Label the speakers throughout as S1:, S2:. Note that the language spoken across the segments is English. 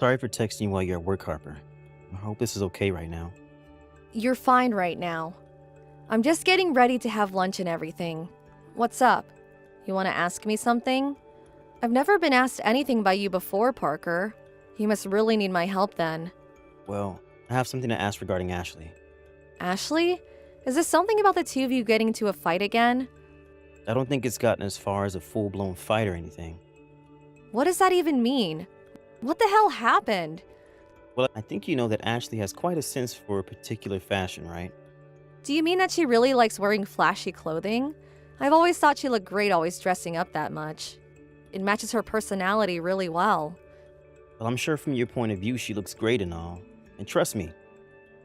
S1: Sorry for texting you while you're at work, Harper. I hope this is okay right now.
S2: You're fine right now. I'm just getting ready to have lunch and everything. What's up? You want to ask me something? I've never been asked anything by you before, Parker. You must really need my help then.
S1: Well, I have something to ask regarding Ashley.
S2: Ashley? Is this something about the two of you getting into a fight again?
S1: I don't think it's gotten as far as a full-blown fight or anything.
S2: What does that even mean? What the hell happened?
S1: Well, I think you know that Ashley has quite a sense for a particular fashion, right?
S2: Do you mean that she really likes wearing flashy clothing? I've always thought she looked great always dressing up that much. It matches her personality really well.
S1: Well, I'm sure from your point of view she looks great and all. And trust me,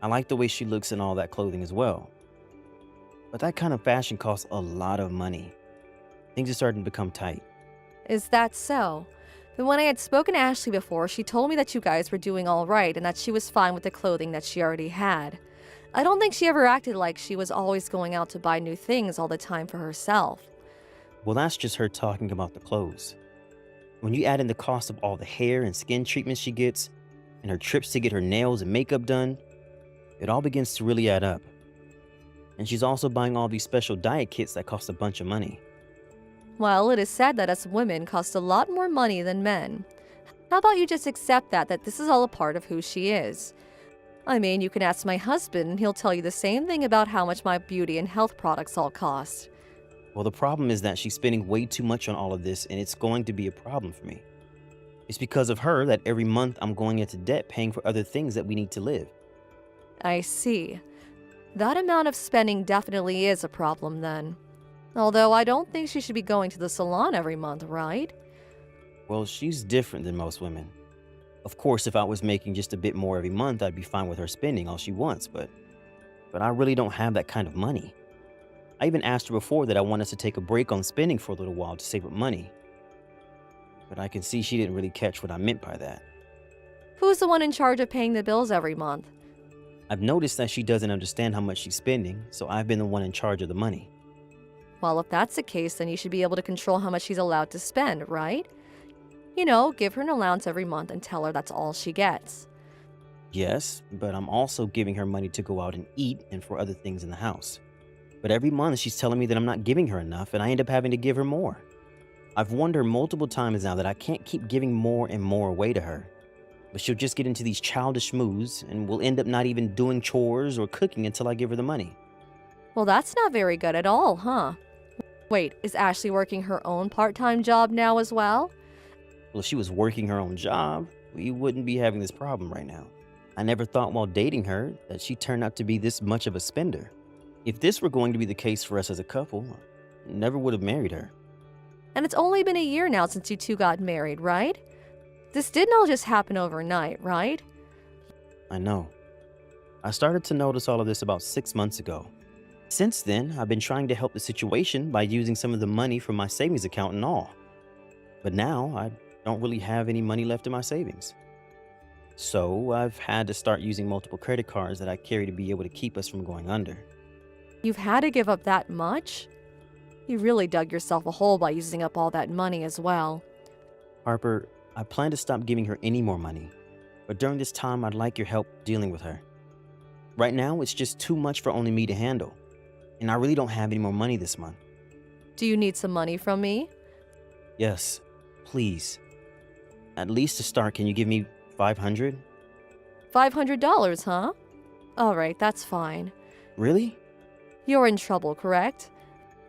S1: I like the way she looks in all that clothing as well. But that kind of fashion costs a lot of money. Things are starting to become tight.
S2: Is that so? Then when I had spoken to Ashley before, she told me that you guys were doing all right and that she was fine with the clothing that she already had. I don't think she ever acted like she was always going out to buy new things all the time for herself.
S1: Well, that's just her talking about the clothes. When you add in the cost of all the hair and skin treatments she gets, and her trips to get her nails and makeup done, it all begins to really add up. And she's also buying all these special diet kits that cost a bunch of money.
S2: Well, it is said that us women cost a lot more money than men. How about you just accept that this is all a part of who she is? I mean, you can ask my husband and he'll tell you the same thing about how much my beauty and health products all cost.
S1: Well, the problem is that she's spending way too much on all of this, and it's going to be a problem for me. It's because of her that every month I'm going into debt paying for other things that we need to live.
S2: I see. That amount of spending definitely is a problem then. Although I don't think she should be going to the salon every month, right?
S1: Well, she's different than most women. Of course, if I was making just a bit more every month, I'd be fine with her spending all she wants, but I really don't have that kind of money. I even asked her before that I want us to take a break on spending for a little while to save up money. But I can see she didn't really catch what I meant by that.
S2: Who's the one in charge of paying the bills every month?
S1: I've noticed that she doesn't understand how much she's spending, so I've been the one in charge of the money.
S2: Well, if that's the case, then you should be able to control how much she's allowed to spend, right? You know, give her an allowance every month and tell her that's all she gets.
S1: Yes, but I'm also giving her money to go out and eat and for other things in the house. But every month she's telling me that I'm not giving her enough and I end up having to give her more. I've warned her multiple times now that I can't keep giving more and more away to her. But she'll just get into these childish moods and we'll end up not even doing chores or cooking until I give her the money.
S2: Well, that's not very good at all, huh? Wait, is Ashley working her own part-time job now as well?
S1: Well, if she was working her own job, we wouldn't be having this problem right now. I never thought while dating her that she turned out to be this much of a spender. If this were going to be the case for us as a couple, I never would have married her.
S2: And it's only been a year now since you two got married, right? This didn't all just happen overnight, right?
S1: I know. I started to notice all of this about 6 months ago. Since then, I've been trying to help the situation by using some of the money from my savings account and all. But now, I don't really have any money left in my savings. So, I've had to start using multiple credit cards that I carry to be able to keep us from going under.
S2: You've had to give up that much? You really dug yourself a hole by using up all that money as well.
S1: Harper, I plan to stop giving her any more money. But during this time, I'd like your help dealing with her. Right now, it's just too much for only me to handle. And I really don't have any more money this month.
S2: Do you need some money from me?
S1: Yes, please. At least to start, can you give me $500?
S2: $500, huh? Alright, that's fine.
S1: Really?
S2: You're in trouble, correct?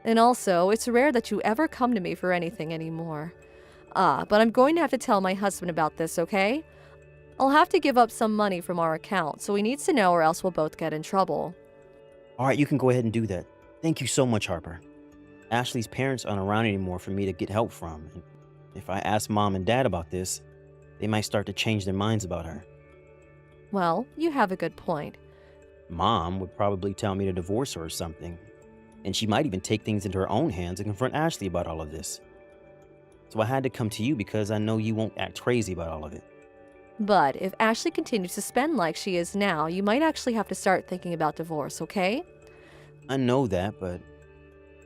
S2: And also, it's rare that you ever come to me for anything anymore. But I'm going to have to tell my husband about this, okay? I'll have to give up some money from our account, so he needs to know or else we'll both get in trouble.
S1: All right, you can go ahead and do that. Thank you so much, Harper. Ashley's parents aren't around anymore for me to get help from. And if I ask Mom and Dad about this, they might start to change their minds about her.
S2: Well, you have a good point.
S1: Mom would probably tell me to divorce her or something. And she might even take things into her own hands and confront Ashley about all of this. So I had to come to you because I know you won't act crazy about all of it.
S2: But if Ashley continues to spend like she is now, you might actually have to start thinking about divorce, okay?
S1: I know that, but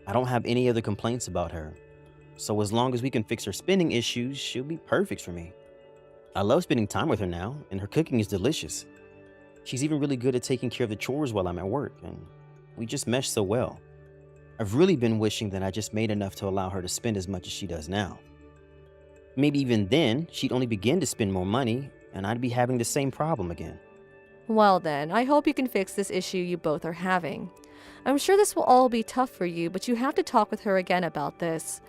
S1: I don't have any other complaints about her. So as long as we can fix her spending issues, she'll be perfect for me. I love spending time with her now, and her cooking is delicious. She's even really good at taking care of the chores while I'm at work, and we just mesh so well. I've really been wishing that I just made enough to allow her to spend as much as she does now. Maybe even then, she'd only begin to spend more money, and I'd be having the same problem again.
S2: Well then, I hope you can fix this issue you both are having. I'm sure this will all be tough for you, but you have to talk with her again about this.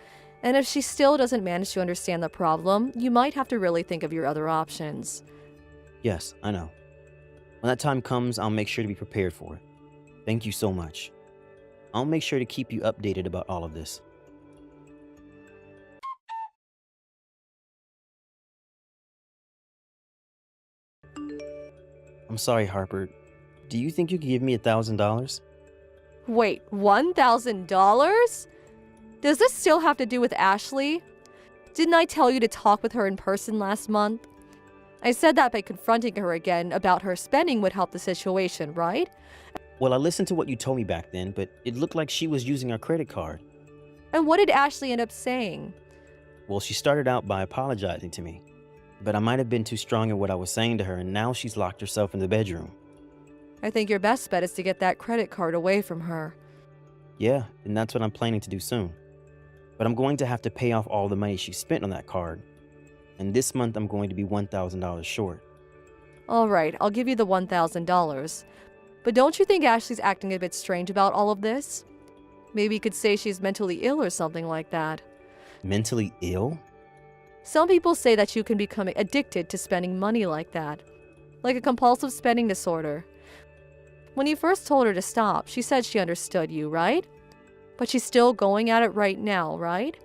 S2: And if she still doesn't manage to understand the problem, you might have to really think of your other options.
S1: Yes, I know. When that time comes, I'll make sure to be prepared for it. Thank you so much. I'll make sure to keep you updated about all of this. I'm sorry, Harper. Do you think you could give me $1,000?
S2: Wait, $1,000? Does this still have to do with Ashley? Didn't I tell you to talk with her in person last month? I said that by confronting her again about her spending would help the situation, right?
S1: Well, I listened to what you told me back then, but it looked like she was using our credit card.
S2: And what did Ashley end up saying?
S1: Well, she started out by apologizing to me, but I might have been too strong in what I was saying to her, and now she's locked herself in the bedroom.
S2: I think your best bet is to get that credit card away from her.
S1: Yeah, and that's what I'm planning to do soon. But I'm going to have to pay off all the money she spent on that card, and this month I'm going to be $1,000 short.
S2: All right, I'll give you the $1,000. But don't you think Ashley's acting a bit strange about all of this? Maybe you could say she's mentally ill or something like that.
S1: Mentally ill?
S2: Some people say that you can become addicted to spending money like that, like a compulsive spending disorder. When you first told her to stop, she said she understood you, right? But she's still going at it right now, right?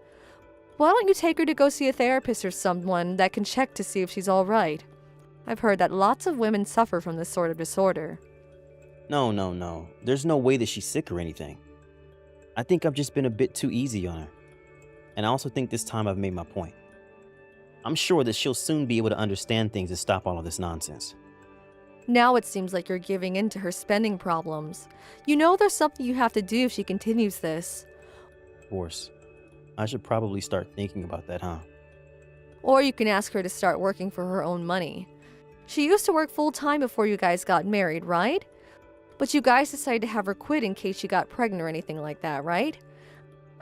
S2: Why don't you take her to go see a therapist or someone that can check to see if she's all right? I've heard that lots of women suffer from this sort of disorder.
S1: No. There's no way that she's sick or anything. I think I've just been a bit too easy on her. And I also think this time I've made my point. I'm sure that she'll soon be able to understand things and stop all of this nonsense.
S2: Now it seems like you're giving in to her spending problems. You know there's something you have to do if she continues this.
S1: Of course. I should probably start thinking about that, huh?
S2: Or you can ask her to start working for her own money. She used to work full-time before you guys got married, right? But you guys decided to have her quit in case she got pregnant or anything like that, right?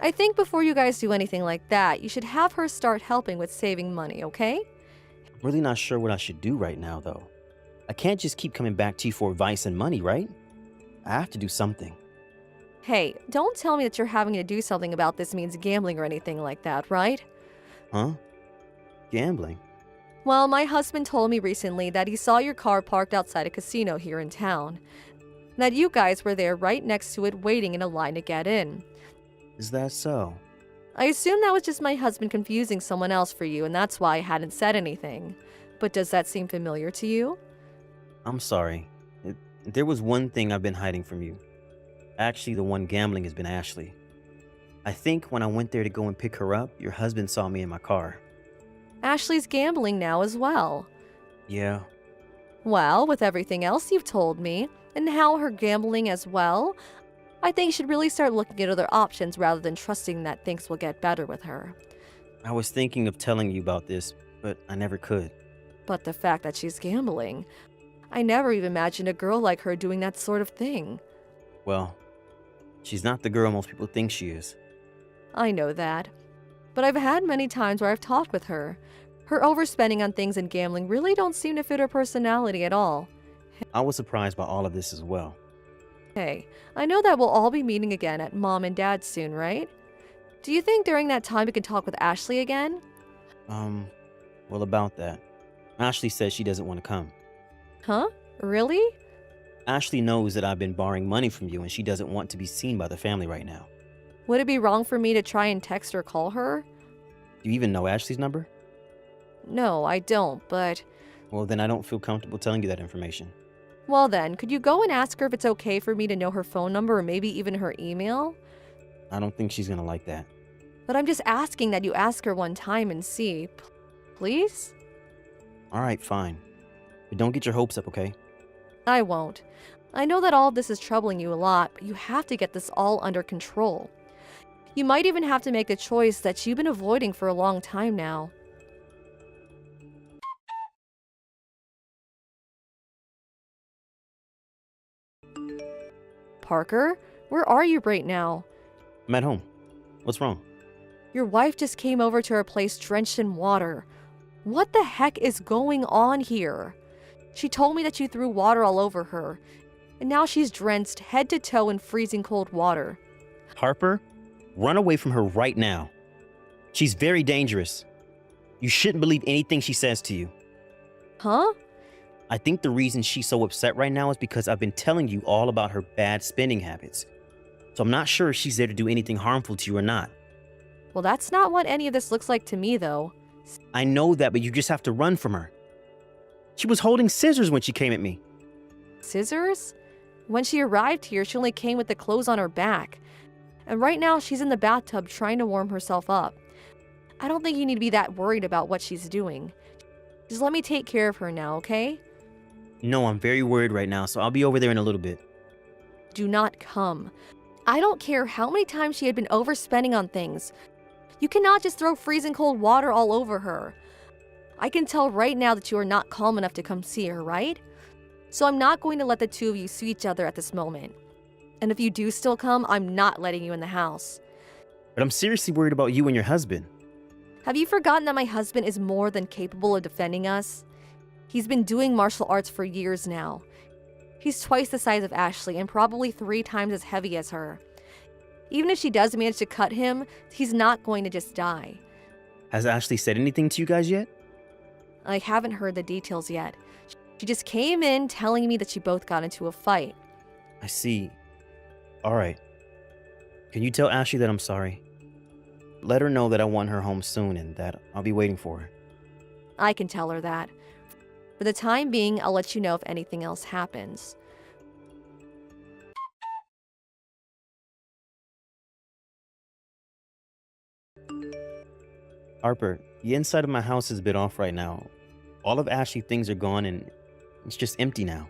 S2: I think before you guys do anything like that, you should have her start helping with saving money, okay?
S1: I'm really not sure what I should do right now, though. I can't just keep coming back to you for advice and money, right? I have to do something.
S2: Hey, don't tell me that you're having to do something about this means gambling or anything like that, right?
S1: Huh? Gambling?
S2: Well, my husband told me recently that he saw your car parked outside a casino here in town. That you guys were there right next to it waiting in a line to get in.
S1: Is that so?
S2: I assume that was just my husband confusing someone else for you, and that's why I hadn't said anything. But does that seem familiar to you?
S1: I'm sorry. There was one thing I've been hiding from you. Actually, the one gambling has been Ashley. I think when I went there to go and pick her up, your husband saw me in my car.
S2: Ashley's gambling now as well.
S1: Yeah.
S2: Well, with everything else you've told me, and how her gambling as well, I think you should really start looking at other options rather than trusting that things will get better with her.
S1: I was thinking of telling you about this, but I never could.
S2: But the fact that she's gambling, I never even imagined a girl like her doing that sort of thing.
S1: Well, she's not the girl most people think she is.
S2: I know that. But I've had many times where I've talked with her. Her overspending on things and gambling really don't seem to fit her personality at all.
S1: I was surprised by all of this as well.
S2: Hey, I know that we'll all be meeting again at Mom and Dad's soon, right? Do you think during that time we can talk with Ashley again?
S1: Well, about that. Ashley says she doesn't want to come.
S2: Huh? Really?
S1: Ashley knows that I've been borrowing money from you and she doesn't want to be seen by the family right now.
S2: Would it be wrong for me to try and text or call her?
S1: Do you even know Ashley's number?
S2: No, I don't, but...
S1: Well, then I don't feel comfortable telling you that information.
S2: Well then, could you go and ask her if it's okay for me to know her phone number or maybe even her email?
S1: I don't think she's gonna like that.
S2: But I'm just asking that you ask her one time and see. Please?
S1: Alright, fine. But don't get your hopes up, okay?
S2: I won't. I know that all of this is troubling you a lot, but you have to get this all under control. You might even have to make a choice that you've been avoiding for a long time now. Parker, where are you right now?
S1: I'm at home. What's wrong?
S2: Your wife just came over to our place drenched in water. What the heck is going on here? She told me that you threw water all over her, and now she's drenched head to toe in freezing cold water.
S1: Harper, run away from her right now. She's very dangerous. You shouldn't believe anything she says to you.
S2: Huh?
S1: I think the reason she's so upset right now is because I've been telling you all about her bad spending habits. So I'm not sure if she's there to do anything harmful to you or not.
S2: Well, that's not what any of this looks like to me, though.
S1: I know that, but you just have to run from her. She was holding scissors when she came at me.
S2: Scissors? When she arrived here, she only came with the clothes on her back. And right now, she's in the bathtub trying to warm herself up. I don't think you need to be that worried about what she's doing. Just let me take care of her now, okay?
S1: No, I'm very worried right now, so I'll be over there in a little bit.
S2: Do not come. I don't care how many times she had been overspending on things. You cannot just throw freezing cold water all over her. I can tell right now that you are not calm enough to come see her, right? So I'm not going to let the two of you see each other at this moment. And if you do still come, I'm not letting you in the house.
S1: But I'm seriously worried about you and your husband.
S2: Have you forgotten that my husband is more than capable of defending us? He's been doing martial arts for years now. He's twice the size of Ashley and probably 3 times as heavy as her. Even if she does manage to cut him, he's not going to just die.
S1: Has Ashley said anything to you guys yet?
S2: I haven't heard the details yet. She just came in telling me that you both got into a fight.
S1: I see. All right. Can you tell Ashley that I'm sorry? Let her know that I want her home soon and that I'll be waiting for her.
S2: I can tell her that. For the time being, I'll let you know if anything else happens.
S1: Harper, the inside of my house is a bit off right now. All of Ashley's things are gone and it's just empty now.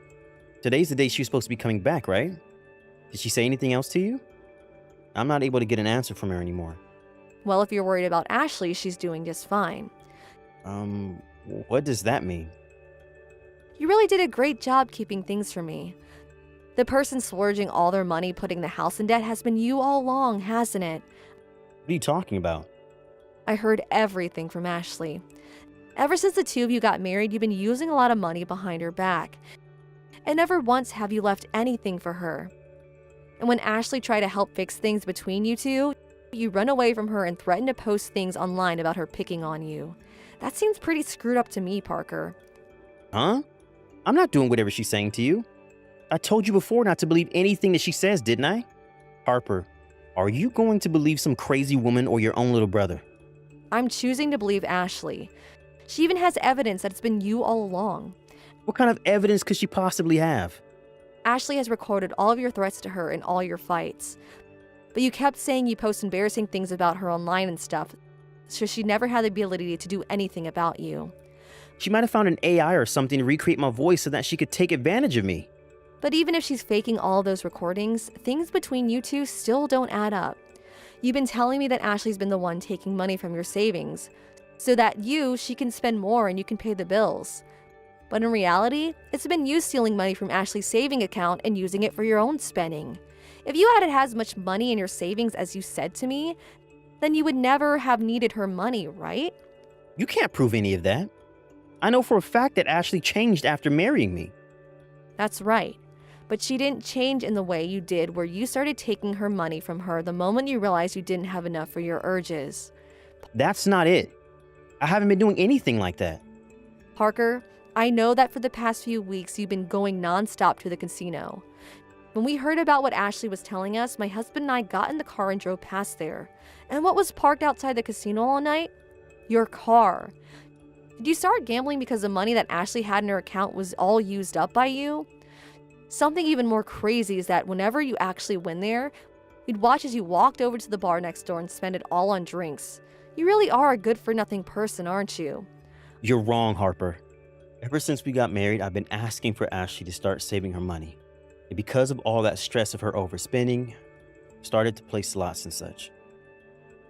S1: Today's the day she's supposed to be coming back, right? Did she say anything else to you? I'm not able to get an answer from her anymore.
S2: Well, if you're worried about Ashley, she's doing just fine.
S1: What does that mean?
S2: You really did a great job keeping things from me. The person splurging all their money putting the house in debt has been you all along, hasn't it?
S1: What are you talking about?
S2: I heard everything from Ashley. Ever since the two of you got married, you've been using a lot of money behind her back. And never once have you left anything for her. And when Ashley tried to help fix things between you two, you run away from her and threaten to post things online about her picking on you. That seems pretty screwed up to me, Parker.
S1: Huh? I'm not doing whatever she's saying to you. I told you before not to believe anything that she says, didn't I? Harper, are you going to believe some crazy woman or your own little brother?
S2: I'm choosing to believe Ashley. She even has evidence that it's been you all along.
S1: What kind of evidence could she possibly have?
S2: Ashley has recorded all of your threats to her and all your fights. But you kept saying you post embarrassing things about her online and stuff, so she never had the ability to do anything about you.
S1: She might have found an AI or something to recreate my voice so that she could take advantage of me.
S2: But even if she's faking all those recordings, things between you two still don't add up. You've been telling me that Ashley's been the one taking money from your savings, so that she can spend more and you can pay the bills. But in reality, it's been you stealing money from Ashley's saving account and using it for your own spending. If you hadn't had as much money in your savings as you said to me, then you would never have needed her money, right?
S1: You can't prove any of that. I know for a fact that Ashley changed after marrying me.
S2: That's right. But she didn't change in the way you did where you started taking her money from her the moment you realized you didn't have enough for your urges.
S1: That's not it. I haven't been doing anything like that.
S2: Parker, I know that for the past few weeks you've been going nonstop to the casino. When we heard about what Ashley was telling us, my husband and I got in the car and drove past there. And what was parked outside the casino all night? Your car. Did you start gambling because the money that Ashley had in her account was all used up by you? Something even more crazy is that whenever you actually win there, we'd watch as you walked over to the bar next door and spend it all on drinks. You really are a good-for-nothing person, aren't you?
S1: You're wrong, Harper. Ever since we got married, I've been asking for Ashley to start saving her money. And because of all that stress of her overspending, I started to play slots and such.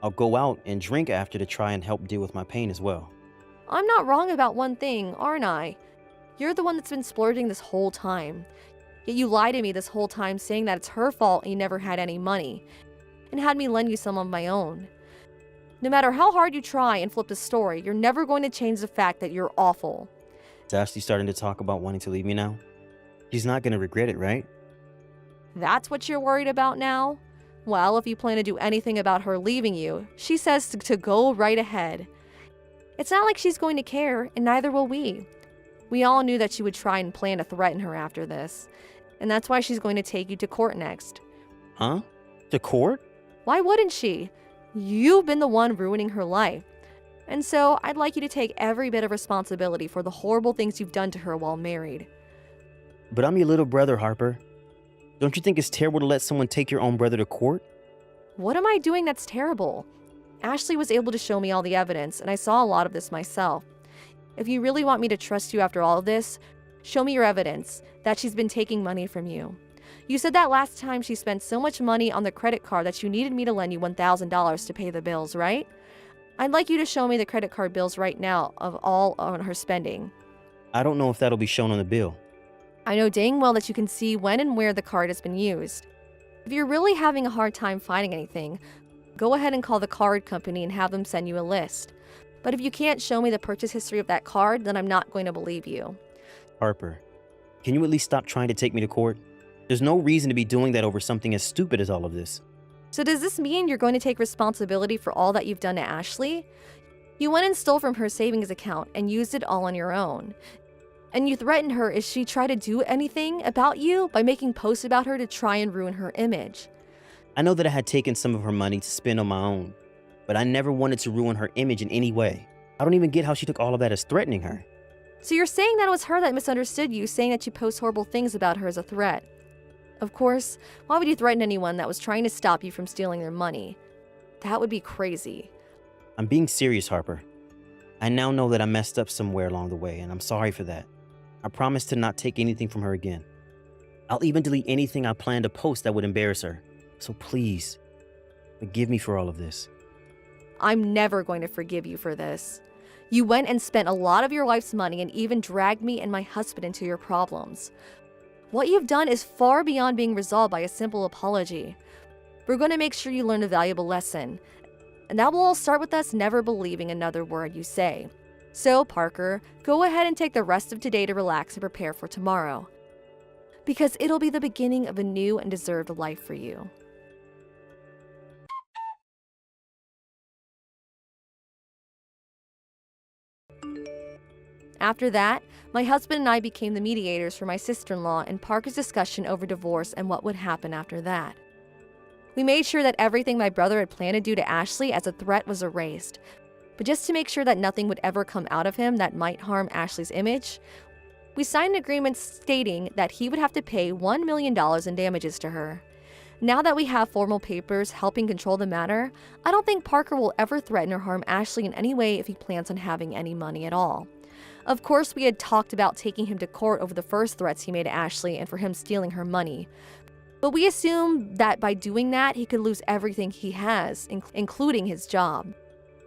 S1: I'll go out and drink after to try and help deal with my pain as well.
S2: I'm not wrong about one thing, aren't I? You're the one that's been splurging this whole time. Yet you lied to me this whole time saying that it's her fault and you never had any money, and had me lend you some of my own. No matter how hard you try and flip the story, you're never going to change the fact that you're awful.
S1: Is Ashley starting to talk about wanting to leave me now? She's not going to regret it, right?
S2: That's what you're worried about now? Well, if you plan to do anything about her leaving you, she says to go right ahead. It's not like she's going to care, and neither will we. We all knew that she would try and plan to threaten her after this, and that's why she's going to take you to court next.
S1: Huh? To court?
S2: Why wouldn't she? You've been the one ruining her life. And so I'd like you to take every bit of responsibility for the horrible things you've done to her while married.
S1: But I'm your little brother, Harper. Don't you think it's terrible to let someone take your own brother to court?
S2: What am I doing that's terrible? Ashley was able to show me all the evidence, and I saw a lot of this myself. If you really want me to trust you after all of this, show me your evidence that she's been taking money from you. You said that last time she spent so much money on the credit card that you needed me to lend you $1,000 to pay the bills, right? I'd like you to show me the credit card bills right now of all on her spending.
S1: I don't know if that'll be shown on the bill.
S2: I know dang well that you can see when and where the card has been used. If you're really having a hard time finding anything, go ahead and call the card company and have them send you a list. But if you can't show me the purchase history of that card, then I'm not going to believe you.
S1: Harper, can you at least stop trying to take me to court? There's no reason to be doing that over something as stupid as all of this.
S2: So does this mean you're going to take responsibility for all that you've done to Ashley? You went and stole from her savings account and used it all on your own. And you threatened her if she tried to do anything about you by making posts about her to try and ruin her image.
S1: I know that I had taken some of her money to spend on my own, but I never wanted to ruin her image in any way. I don't even get how she took all of that as threatening her.
S2: So you're saying that it was her that misunderstood you, saying that you post horrible things about her as a threat. Of course, why would you threaten anyone that was trying to stop you from stealing their money? That would be crazy.
S1: I'm being serious, Harper. I now know that I messed up somewhere along the way, and I'm sorry for that. I promise to not take anything from her again. I'll even delete anything I plan to post that would embarrass her. So please, forgive me for all of this.
S2: I'm never going to forgive you for this. You went and spent a lot of your life's money and even dragged me and my husband into your problems. What you've done is far beyond being resolved by a simple apology. We're going to make sure you learn a valuable lesson. And that will all start with us never believing another word you say. So, Parker, go ahead and take the rest of today to relax and prepare for tomorrow. Because it'll be the beginning of a new and deserved life for you. After that, my husband and I became the mediators for my sister-in-law and Parker's discussion over divorce and what would happen after that. We made sure that everything my brother had planned to do to Ashley as a threat was erased. But just to make sure that nothing would ever come out of him that might harm Ashley's image, we signed an agreement stating that he would have to pay $1 million in damages to her. Now that we have formal papers helping control the matter, I don't think Parker will ever threaten or harm Ashley in any way if he plans on having any money at all. Of course, we had talked about taking him to court over the first threats he made to Ashley and for him stealing her money. But we assumed that by doing that, he could lose everything he has, including his job.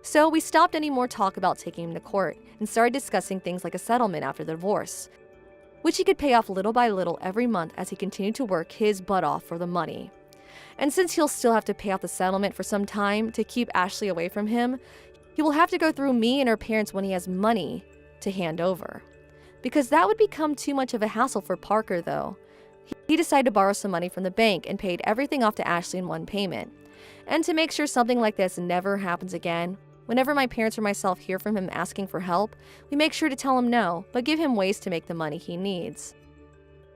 S2: So we stopped any more talk about taking him to court and started discussing things like a settlement after the divorce, which he could pay off little by little every month as he continued to work his butt off for the money. And since he'll still have to pay off the settlement for some time to keep Ashley away from him, he will have to go through me and her parents when he has money to hand over. Because that would become too much of a hassle for Parker, though. He decided to borrow some money from the bank and paid everything off to Ashley in one payment. And to make sure something like this never happens again, whenever my parents or myself hear from him asking for help, we make sure to tell him no, but give him ways to make the money he needs.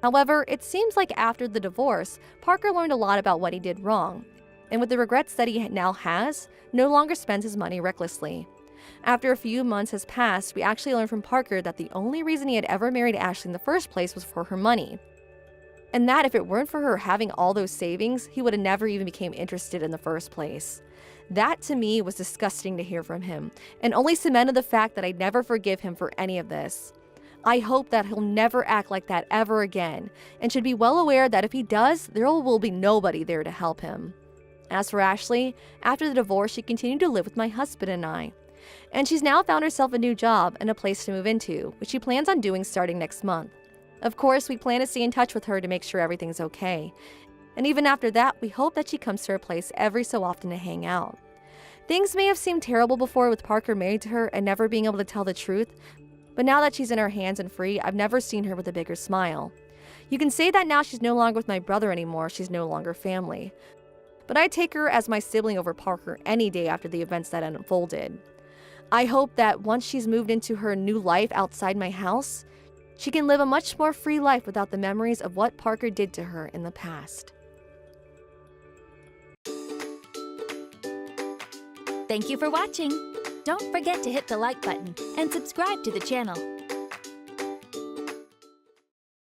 S2: However, it seems like after the divorce, Parker learned a lot about what he did wrong, and with the regrets that he now has, no longer spends his money recklessly. After a few months has passed, we actually learned from Parker that the only reason he had ever married Ashley in the first place was for her money. And that if it weren't for her having all those savings, he would have never even became interested in the first place. That to me was disgusting to hear from him, and only cemented the fact that I'd never forgive him for any of this. I hope that he'll never act like that ever again, and should be well aware that if he does, there will be nobody there to help him. As for Ashley, after the divorce, she continued to live with my husband and I. And she's now found herself a new job and a place to move into, which she plans on doing starting next month. Of course, we plan to stay in touch with her to make sure everything's okay. And even after that, we hope that she comes to our place every so often to hang out. Things may have seemed terrible before with Parker married to her and never being able to tell the truth, but now that she's in our hands and free, I've never seen her with a bigger smile. You can say that now she's no longer with my brother anymore, she's no longer family. But I take her as my sibling over Parker any day after the events that unfolded. I hope that once she's moved into her new life outside my house, she can live a much more free life without the memories of what Parker did to her in the past.
S3: Thank you for watching. Don't forget to hit the like button and subscribe to the channel.